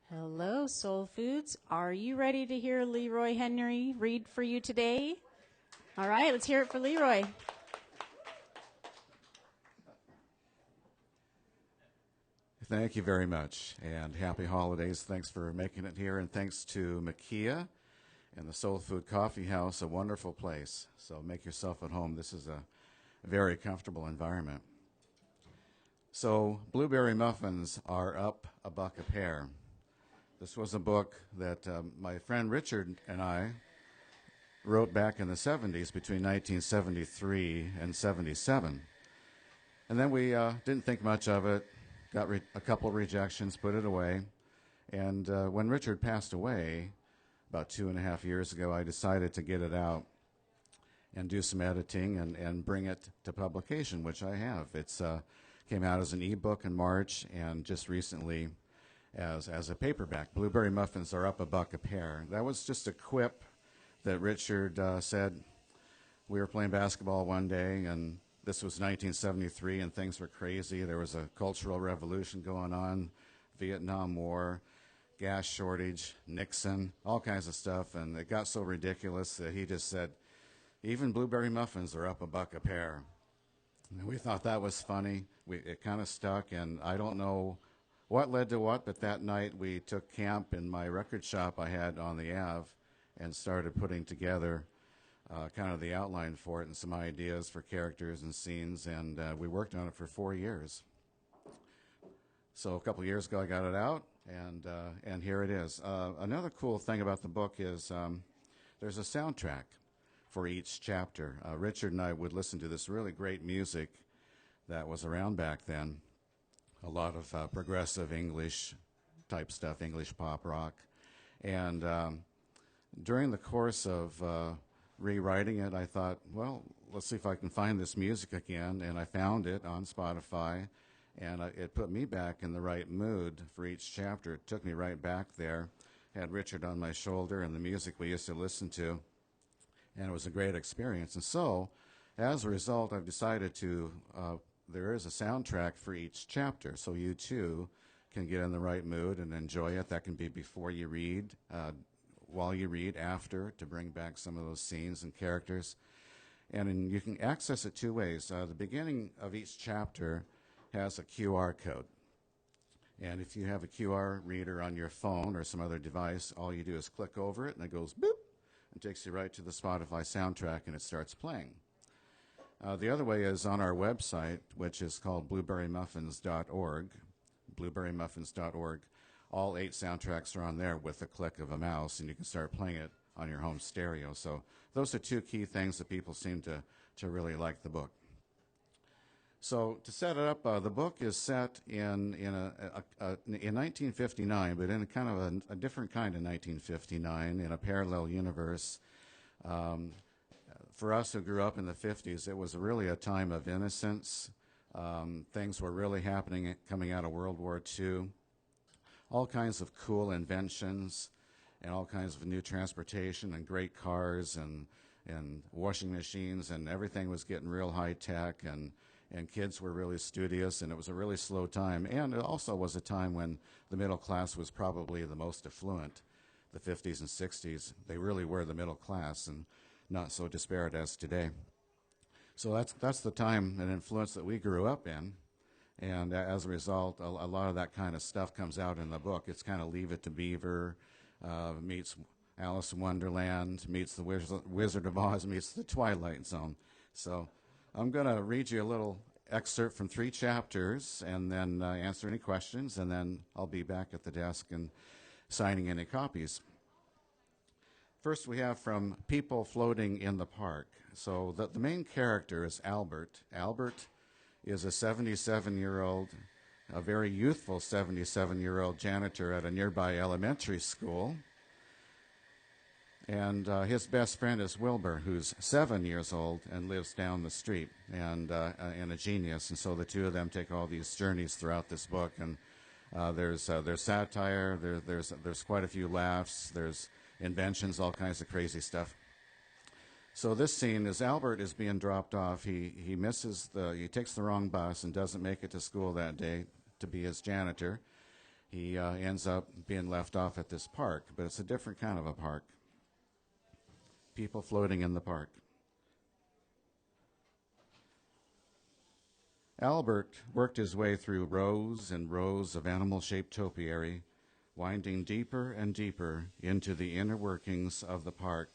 Hello, Soul Foods. Are you ready to hear Leroy Henry read for you today? All right, let's hear it for Leroy. Thank you very much, and happy holidays. Thanks for making it here, and thanks to Makia and the Soul Food Coffee House, a wonderful place. So make yourself at home. This is a very comfortable environment. So blueberry muffins are up a buck a pair. This was a book that my friend Richard and I wrote back in the 70s between 1973 and 77. And then we didn't think much of it, got a couple of rejections, put it away. And when Richard passed away about 2.5 years ago, I decided to get it out and do some editing and bring it to publication, which I have. It's came out as an ebook in March, and just recently as a paperback. Blueberry muffins are up a buck a pair. That was just a quip that Richard said. We were playing basketball one day, and this was 1973, and things were crazy. There was a cultural revolution going on, Vietnam War, gas shortage, Nixon, all kinds of stuff, and it got so ridiculous that he just said, even blueberry muffins are up a buck a pair. And we thought that was funny. It kind of stuck, and I don't know what led to what, but that night we took camp in my record shop I had on the Ave and started putting together kind of the outline for it and some ideas for characters and scenes, and we worked on it for 4 years. So a couple of years ago I got it out, and here it is. Another cool thing about the book is there's a soundtrack for each chapter. Richard and I would listen to this really great music that was around back then, a lot of progressive English type stuff, English pop rock. And during the course of rewriting it, I thought, well, let's see if I can find this music again. And I found it on Spotify, and it put me back in the right mood for each chapter. It took me right back there. Had Richard on my shoulder and the music we used to listen to, and it was a great experience. And so, as a result, I've decided to, there is a soundtrack for each chapter, so you too can get in the right mood and enjoy it. That can be before you read, while you read, after, to bring back some of those scenes and characters. And you can access it two ways. The beginning of each chapter has a QR code. And if you have a QR reader on your phone or some other device, all you do is click over it, and it goes boop, and takes you right to the Spotify soundtrack, and it starts playing. The other way is on our website, which is called blueberrymuffins.org, blueberrymuffins.org. All 8 soundtracks are on there with a click of a mouse, and you can start playing it on your home stereo. So those are two key things that people seem to really like the book. So to set it up, the book is set in 1959, but in a kind of a different kind of 1959, in a parallel universe. For us who grew up in the 50s, it was really a time of innocence. Things were really happening coming out of World War II. All kinds of cool inventions and all kinds of new transportation and great cars and washing machines, and everything was getting real high tech, and kids were really studious, and it was a really slow time. And it also was a time when the middle class was probably the most affluent. The 50s and 60s, they really were the middle class, and not so disparate as today. So that's the time and influence that we grew up in. And as a result, a lot of that kind of stuff comes out in the book. It's kind of Leave It to Beaver meets Alice in Wonderland, meets the Wizard of Oz, meets the Twilight Zone. So I'm going to read you a little excerpt from 3 chapters and then answer any questions, and then I'll be back at the desk and signing any copies. First, we have from People Floating in the Park. So the main character is Albert. Albert is a 77-year-old, a very youthful 77-year-old janitor at a nearby elementary school. And his best friend is Wilbur, who's 7 years old and lives down the street, and a genius. And so the two of them take all these journeys throughout this book. And there's satire, there's quite a few laughs, there's inventions, all kinds of crazy stuff. So this scene is Albert is being dropped off. He takes the wrong bus and doesn't make it to school that day to be his janitor. He ends up being left off at this park, but it's a different kind of a park. People floating in the park. Albert worked his way through rows and rows of animal-shaped topiary, winding deeper and deeper into the inner workings of the park,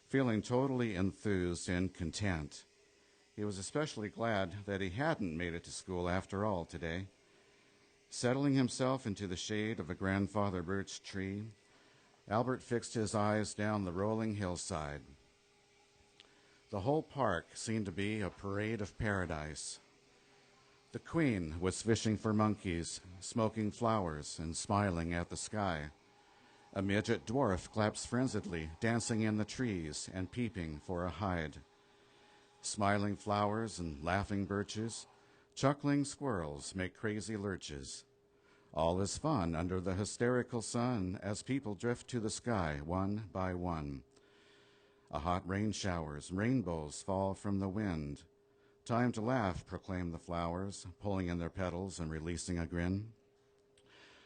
feeling totally enthused and content. He was especially glad that he hadn't made it to school after all today. Settling himself into the shade of a grandfather birch tree, Albert fixed his eyes down the rolling hillside. The whole park seemed to be a parade of paradise. The queen was fishing for monkeys, smoking flowers, and smiling at the sky. A midget dwarf claps frenziedly, dancing in the trees and peeping for a hide. Smiling flowers and laughing birches, chuckling squirrels make crazy lurches. All is fun under the hysterical sun as people drift to the sky one by one. A hot rain showers, rainbows fall from the wind. Time to laugh, proclaim the flowers, pulling in their petals and releasing a grin.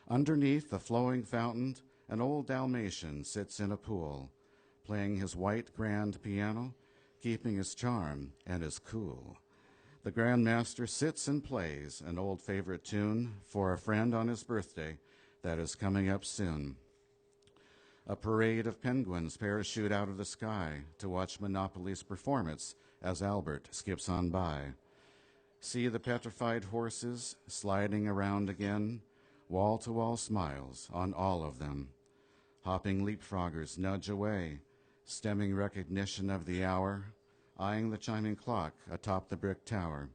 Underneath the flowing fountain, an old Dalmatian sits in a pool, playing his white grand piano, keeping his charm and his cool. The Grandmaster sits and plays an old favorite tune for a friend on his birthday that is coming up soon. A parade of penguins parachute out of the sky to watch Monopoly's performance as Albert skips on by. See the petrified horses sliding around again, wall-to-wall smiles on all of them. Hopping leapfroggers nudge away, stemming recognition of the hour, eyeing the chiming clock atop the brick tower.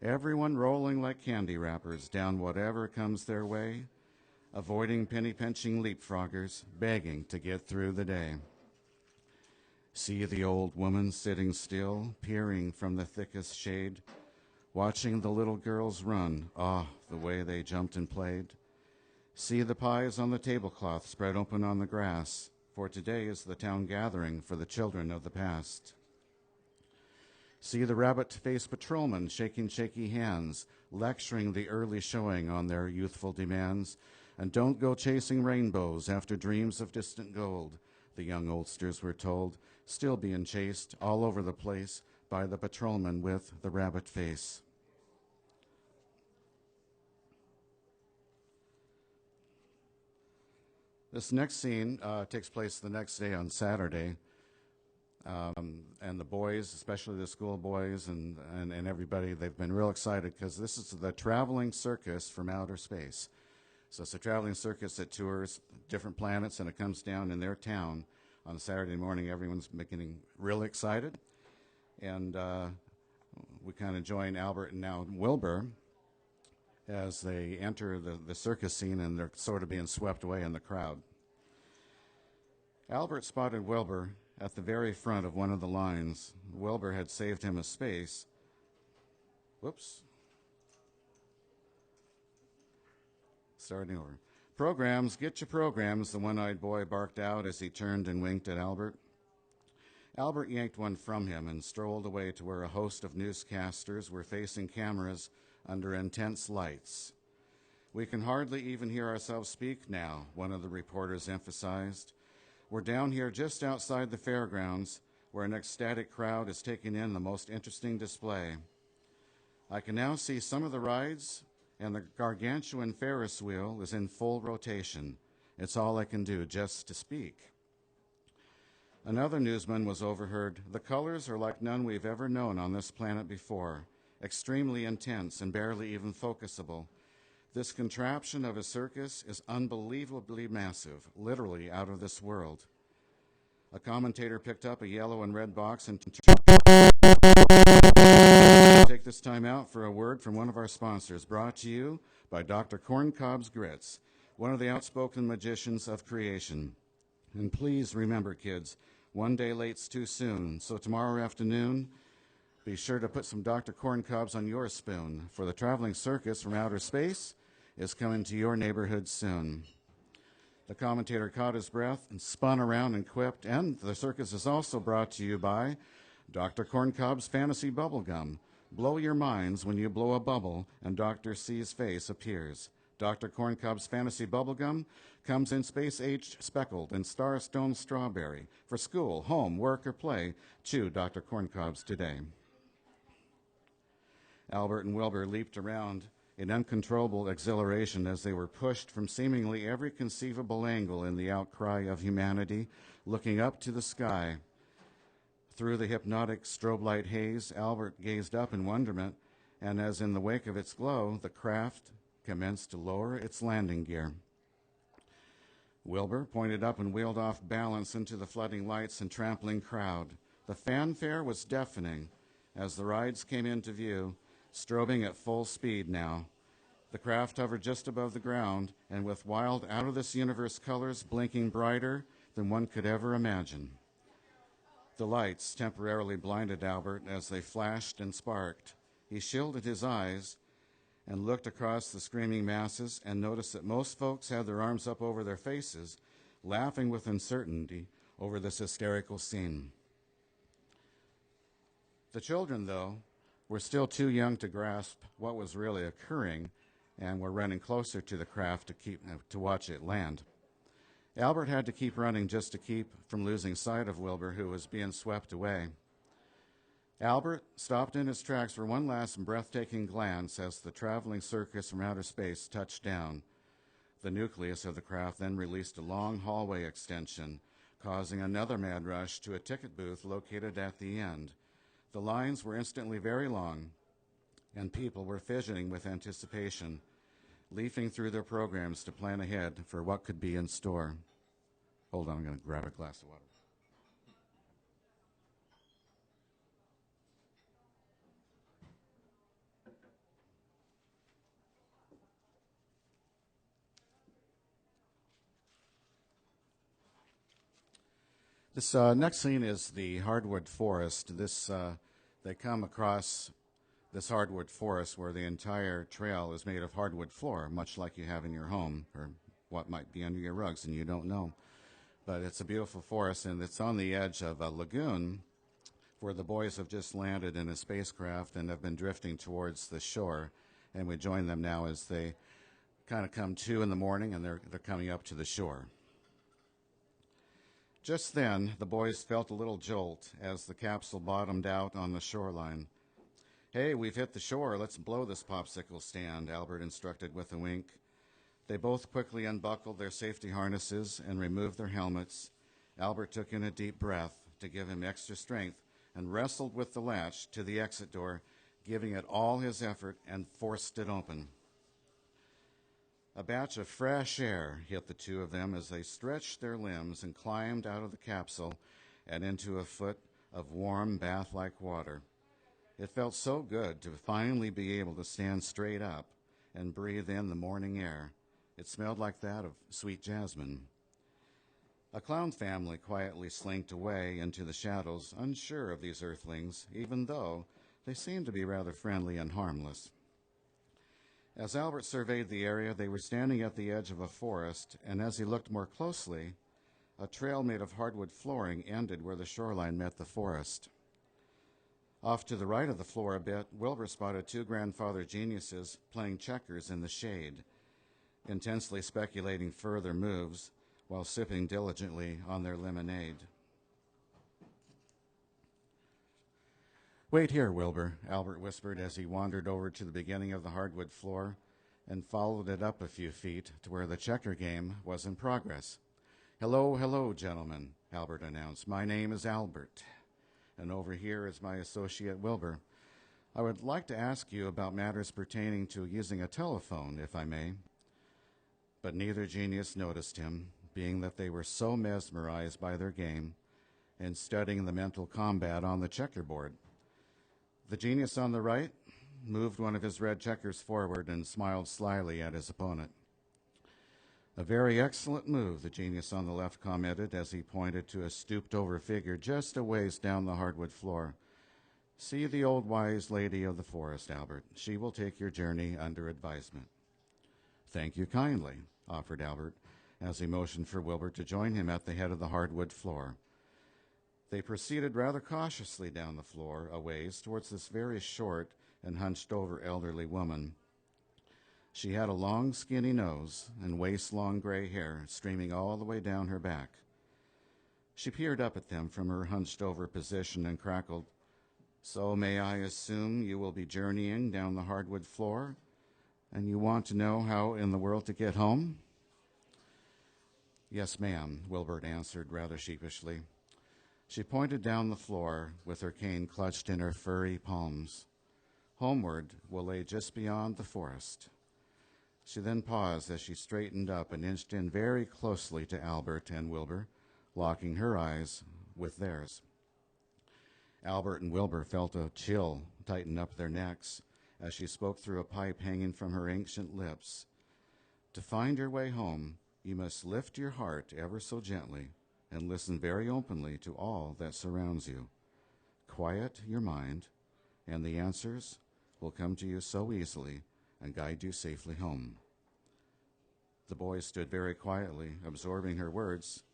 Everyone rolling like candy wrappers down whatever comes their way, avoiding penny-pinching leapfroggers, begging to get through the day. See the old woman sitting still, peering from the thickest shade, watching the little girls run, the way they jumped and played. See the pies on the tablecloth spread open on the grass, for today is the town gathering for the children of the past. See the rabbit-faced patrolmen shaking shaky hands, lecturing the early showing on their youthful demands. And don't go chasing rainbows after dreams of distant gold, the young oldsters were told, still being chased all over the place by the patrolman with the rabbit face. This next scene takes place the next day on Saturday. And the boys, especially the school boys and everybody, they've been real excited because this is the traveling circus from outer space. So it's a traveling circus that tours different planets, and it comes down in their town on Saturday morning. Everyone's getting really excited. And we kind of join Albert and now Wilbur as they enter the circus scene, and they're sort of being swept away in the crowd. Albert spotted Wilbur at the very front of one of the lines. Wilbur had saved him a space. Whoops. Starting over. Programs, get your programs, the one-eyed boy barked out as he turned and winked at Albert. Albert yanked one from him and strolled away to where a host of newscasters were facing cameras under intense lights. We can hardly even hear ourselves speak now, one of the reporters emphasized. We're down here just outside the fairgrounds, where an ecstatic crowd is taking in the most interesting display. I can now see some of the rides, and the gargantuan Ferris wheel is in full rotation. It's all I can do just to speak. Another newsman was overheard. The colors are like none we've ever known on this planet before, extremely intense and barely even focusable. This contraption of a circus is unbelievably massive, literally out of this world. A commentator picked up a yellow and red box and take this time out for a word from one of our sponsors, brought to you by Dr. Corncob's Grits, one of the outspoken magicians of creation. And please remember, kids, one day late's too soon, so tomorrow afternoon, be sure to put some Dr. Corncobs on your spoon, for the traveling circus from outer space is coming to your neighborhood soon. The commentator caught his breath and spun around and quipped, and the circus is also brought to you by Dr. Corncob's Fantasy Bubblegum. Blow your minds when you blow a bubble and Dr. C's face appears. Dr. Corncob's Fantasy Bubblegum comes in space-aged speckled and star-stone strawberry. For school, home, work, or play, chew Dr. Corncob's today. Albert and Wilbur leaped around in uncontrollable exhilaration as they were pushed from seemingly every conceivable angle in the outcry of humanity, looking up to the sky. Through the hypnotic strobe light haze, Albert gazed up in wonderment, and as in the wake of its glow, the craft commenced to lower its landing gear. Wilbur pointed up and wheeled off balance into the flooding lights and trampling crowd. The fanfare was deafening as the rides came into view, strobing at full speed now. The craft hovered just above the ground, and with wild, out-of-this-universe colors blinking brighter than one could ever imagine. The lights temporarily blinded Albert as they flashed and sparked. He shielded his eyes and looked across the screaming masses and noticed that most folks had their arms up over their faces, laughing with uncertainty over this hysterical scene. The children, though, were still too young to grasp what was really occurring and were running closer to the craft to watch it land. Albert had to keep running just to keep from losing sight of Wilbur, who was being swept away. Albert stopped in his tracks for one last breathtaking glance as the traveling circus from outer space touched down. The nucleus of the craft then released a long hallway extension, causing another mad rush to a ticket booth located at the end. The lines were instantly very long, and people were fidgeting with anticipation, leafing through their programs to plan ahead for what could be in store. Hold on, I'm going to grab a glass of water. This next scene is the hardwood forest. They come across this hardwood forest where the entire trail is made of hardwood floor, much like you have in your home, or what might be under your rugs and you don't know. But it's a beautiful forest, and it's on the edge of a lagoon where the boys have just landed in a spacecraft and have been drifting towards the shore. And we join them now as they kind of come to in the morning, and they're coming up to the shore. Just then, the boys felt a little jolt as the capsule bottomed out on the shoreline. "Hey, we've hit the shore. Let's blow this popsicle stand," Albert instructed with a wink. They both quickly unbuckled their safety harnesses and removed their helmets. Albert took in a deep breath to give him extra strength and wrestled with the latch to the exit door, giving it all his effort, and forced it open. A batch of fresh air hit the two of them as they stretched their limbs and climbed out of the capsule and into a foot of warm, bath-like water. It felt so good to finally be able to stand straight up and breathe in the morning air. It smelled like that of sweet jasmine. A clown family quietly slinked away into the shadows, unsure of these earthlings, even though they seemed to be rather friendly and harmless. As Albert surveyed the area, they were standing at the edge of a forest, and as he looked more closely, a trail made of hardwood flooring ended where the shoreline met the forest. Off to the right of the floor a bit, Wilbur spotted two grandfather geniuses playing checkers in the shade, intensely speculating further moves while sipping diligently on their lemonade. "Wait here, Wilbur," Albert whispered as he wandered over to the beginning of the hardwood floor and followed it up a few feet to where the checker game was in progress. "Hello, hello, gentlemen," Albert announced. "My name is Albert, and over here is my associate Wilbur. I would like to ask you about matters pertaining to using a telephone, if I may." But neither genius noticed him, being that they were so mesmerized by their game and studying the mental combat on the checkerboard. The genius on the right moved one of his red checkers forward and smiled slyly at his opponent. "A very excellent move," the genius on the left commented as he pointed to a stooped-over figure just a ways down the hardwood floor. "See the old wise lady of the forest, Albert. She will take your journey under advisement." "Thank you kindly," offered Albert as he motioned for Wilbur to join him at the head of the hardwood floor. They proceeded rather cautiously down the floor a ways towards this very short and hunched-over elderly woman. She had a long, skinny nose and waist-long gray hair streaming all the way down her back. She peered up at them from her hunched-over position and crackled, "So may I assume you will be journeying down the hardwood floor, and you want to know how in the world to get home?" "Yes, ma'am," Wilbert answered rather sheepishly. She pointed down the floor with her cane clutched in her furry palms. "Homeward will lay just beyond the forest." She then paused as she straightened up and inched in very closely to Albert and Wilbur, locking her eyes with theirs. Albert and Wilbur felt a chill tighten up their necks as she spoke through a pipe hanging from her ancient lips. "To find your way home, you must lift your heart ever so gently and listen very openly to all that surrounds you. Quiet your mind, and the answers will come to you so easily and guide you safely home." The boys stood very quietly, absorbing her words,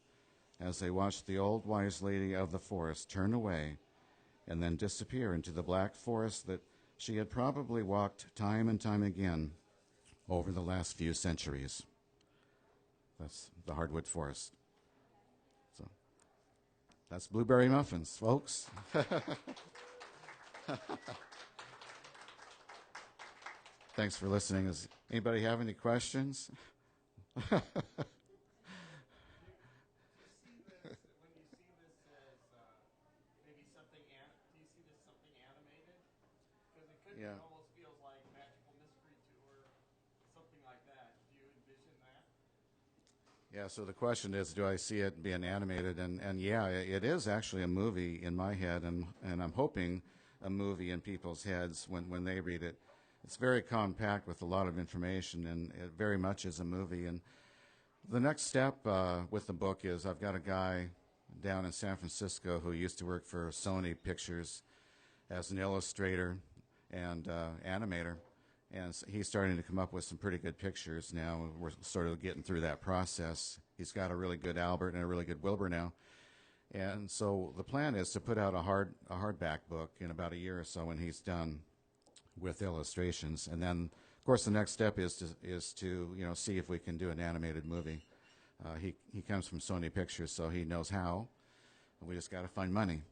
as they watched the old wise lady of the forest turn away and then disappear into the black forest that she had probably walked time and time again over the last few centuries. That's the hardwood forest. So that's Blueberry Muffins, folks. Thanks for listening. Does anybody have any questions? Yeah. Almost feels like Magical Mystery Tour, something like that. Do you envision that? Yeah, so the question is, do I see it being animated? And yeah, it is actually a movie in my head, and I'm hoping a movie in people's heads when they read it. It's very compact with a lot of information, and it very much is a movie. And the next step with the book is I've got a guy down in San Francisco who used to work for Sony Pictures as an illustrator and animator. And he's starting to come up with some pretty good pictures now. We're sort of getting through that process. He's got a really good Albert and a really good Wilbur now. And so the plan is to put out a hardback book in about a year or so when he's done with illustrations. And then, of course, the next step is to see if we can do an animated movie. He comes from Sony Pictures, so he knows how. We just got to find money.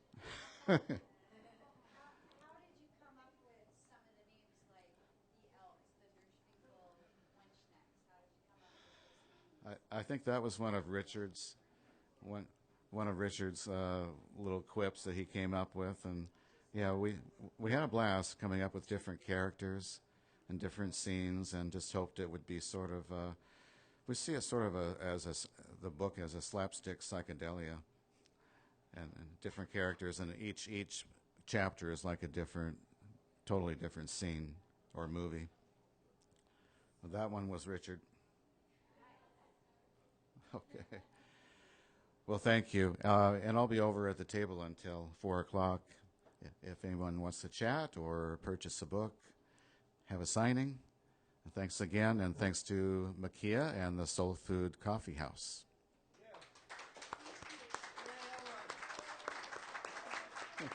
I think that was one of Richard's little quips that he came up with, and yeah, we had a blast coming up with different characters and different scenes, and just hoped it would be sort of we see it sort of the book as a slapstick psychedelia, and different characters, and each chapter is like a totally different scene or movie. That one was Richard. Okay. Well, thank you. And I'll be over at the table until 4 o'clock. If anyone wants to chat or purchase a book, have a signing. Thanks again, and thanks to Makia and the Soul Food Coffee House. Yeah.